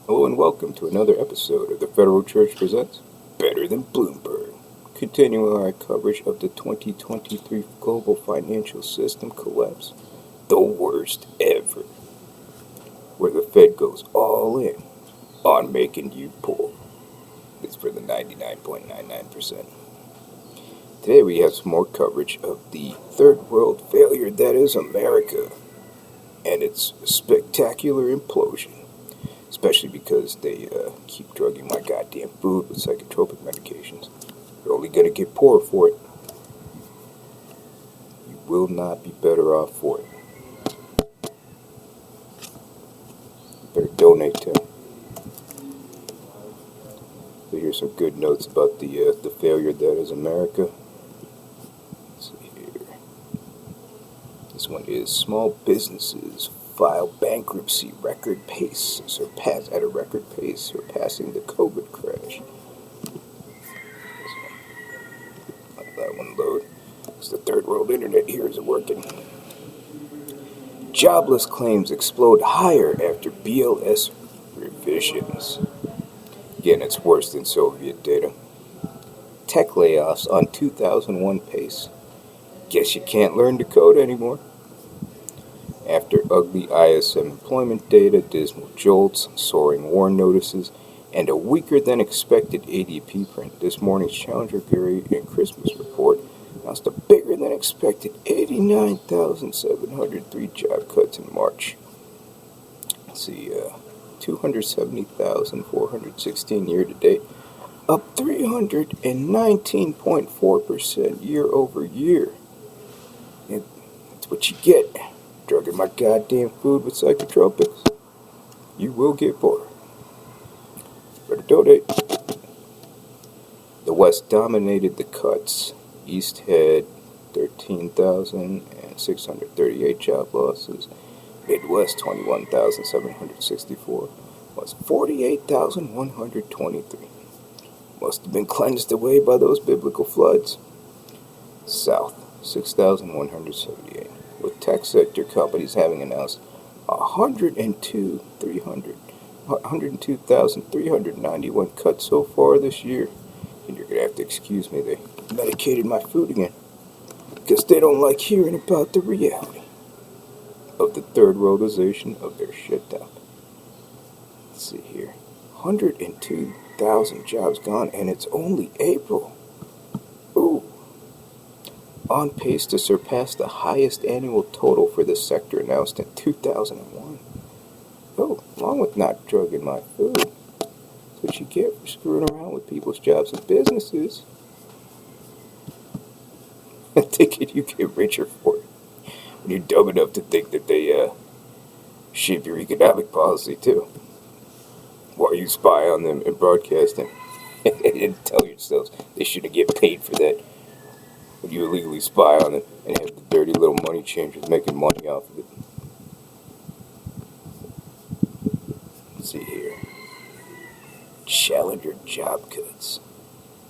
Hello and welcome to another episode of the Federal Church Presents Better Than Bloomberg, continuing our coverage of the 2023 global financial system collapse, the worst ever, where the Fed goes all in on making you poor. It's for the 99.99%. Today we have some more coverage of the third world failure that is America and its spectacular implosion. Especially because they keep drugging my goddamn food with psychotropic medications. You're only going to get poorer for it. You will not be better off for it. You better donate to them. So here's some good notes about the failure that is America. Let's see here. This one is small businesses file bankruptcy record pace, surpassing the COVID crash. Let that one load. It's the third world internet here isn't working. Jobless claims explode higher after BLS revisions. Again, it's worse than Soviet data. Tech layoffs on 2001 pace. Guess you can't learn to code anymore. After ugly ISM employment data, dismal jolts, soaring war notices, and a weaker-than-expected ADP print, this morning's Challenger Gary and Christmas report announced a bigger-than-expected 89,703 job cuts in March. Let's see, 270,416 year-to-date, up 319.4% year-over-year. And that's what you get. Drugging my goddamn food with psychotropics. You will get bored. Better donate. The West dominated the cuts. East had 13,638 job losses. Midwest 21,764. Was 48,123. Must have been cleansed away by those biblical floods. South 6,178. With tech sector companies having announced 102,391 cuts so far this year. And you're going to have to excuse me, they medicated my food again. Because they don't like hearing about the reality of the third worldization of their shit down. Let's see here. 102,000 jobs gone, and it's only April. Ooh. On pace to surpass the highest annual total for this sector announced in 2001. Oh, along with not drugging my food. That's what you get for screwing around with people's jobs and businesses. Thinking you get richer for it. When you're dumb enough to think that they shape your economic policy too. While you spy on them and broadcast them. And tell yourselves they shouldn't get paid for that. When you illegally spy on it and have the dirty little money changers making money off of it. Let's see here. Challenger job cuts.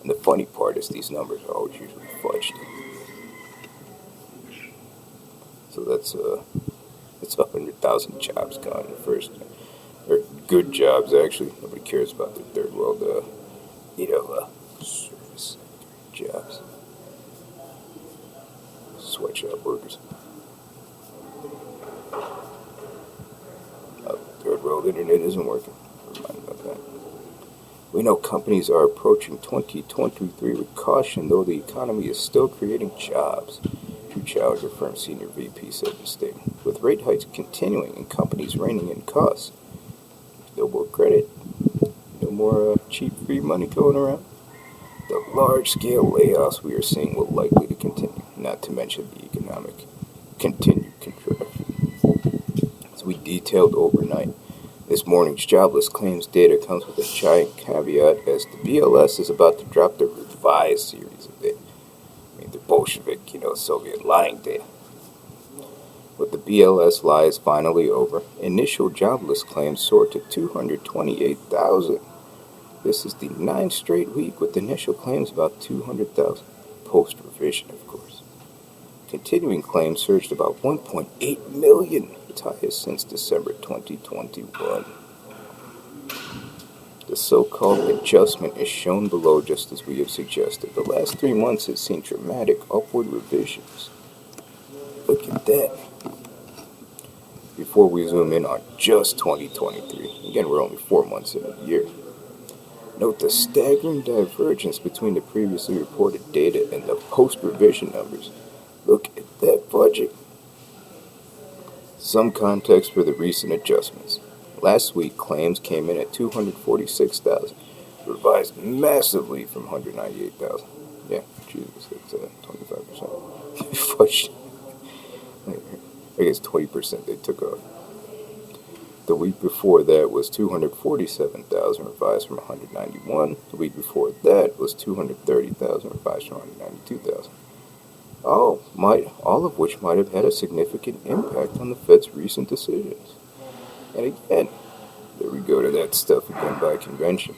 And the funny part is these numbers are always usually fudged. So that's 100,000 jobs gone in the first. Or good jobs, actually. Nobody cares about the third world, service jobs. Sweatshop workers. Third world internet isn't working. Never mind about that. We know companies are approaching 2023 with caution, though the economy is still creating jobs. Two Challenger firm senior VP said in a statement. With rate hikes continuing and companies reining in costs, no more credit, no more cheap free money going around. The large-scale layoffs we are seeing will likely to continue, not to mention the economic continued contraction. As we detailed overnight, this morning's jobless claims data comes with a giant caveat as the BLS is about to drop the revised series of data. The Bolshevik, Soviet lying data. With the BLS lies finally over, initial jobless claims soared to 228,000. This is the 9th straight week with initial claims about 200,000, post-revision, of course. Continuing claims surged about 1.8 million, its highest since December 2021. The so-called adjustment is shown below just as we have suggested. The last 3 months has seen dramatic upward revisions. Look at that. Before we zoom in on just 2023, again, we're only 4 months into the year. Note the staggering divergence between the previously reported data and the post-revision numbers. Look at that budget. Some context for the recent adjustments. Last week, claims came in at 246,000, revised massively from 198,000. Yeah, Jesus, it's 25%. I guess 20% they took off. The week before that was 247,000, revised from 191. The week before that was 230,000, revised from 192,000. All of which might have had a significant impact on the Fed's recent decisions. And again, there we go to that stuff again by convention.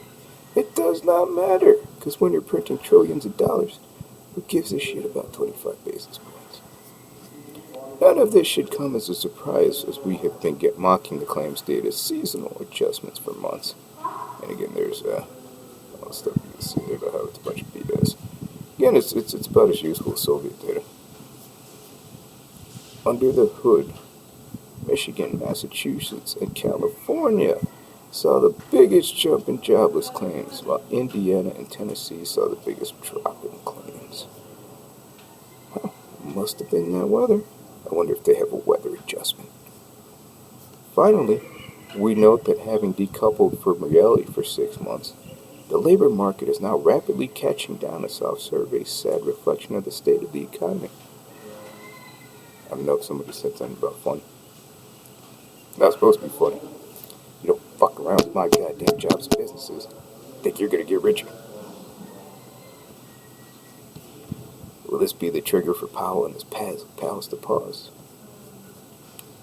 It does not matter, because when you're printing trillions of dollars, who gives a shit about 25 basis points? None of this should come as a surprise, as we have been mocking the claims data as seasonal adjustments for months. And again, there's all the stuff you can see there about how it's a bunch of BS. Again, it's about as useful as Soviet data. Under the hood, Michigan, Massachusetts, and California saw the biggest jump in jobless claims, while Indiana and Tennessee saw the biggest drop in claims. Well, must have been that weather. I wonder if they have a weather adjustment. Finally, we note that having decoupled from reality for 6 months, the labor market is now rapidly catching down, a soft survey's sad reflection of the state of the economy. I know somebody said something about funny. Not supposed to be funny. You don't fuck around with my goddamn jobs and businesses. Think you're gonna get richer. Will this be the trigger for Powell and his pals to pause?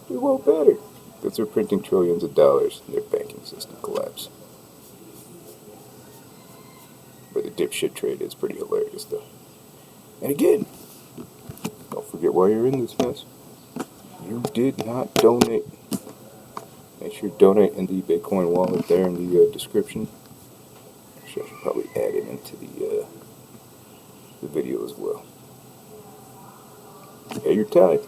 We won't better, because they're printing trillions of dollars and their banking system collapse. But the dipshit trade is pretty hilarious, though. And again, don't forget why you're in this mess. You did not donate. Make sure you donate in the Bitcoin wallet there in the description. Actually, I should probably add it into the video as well. Pay your tithe.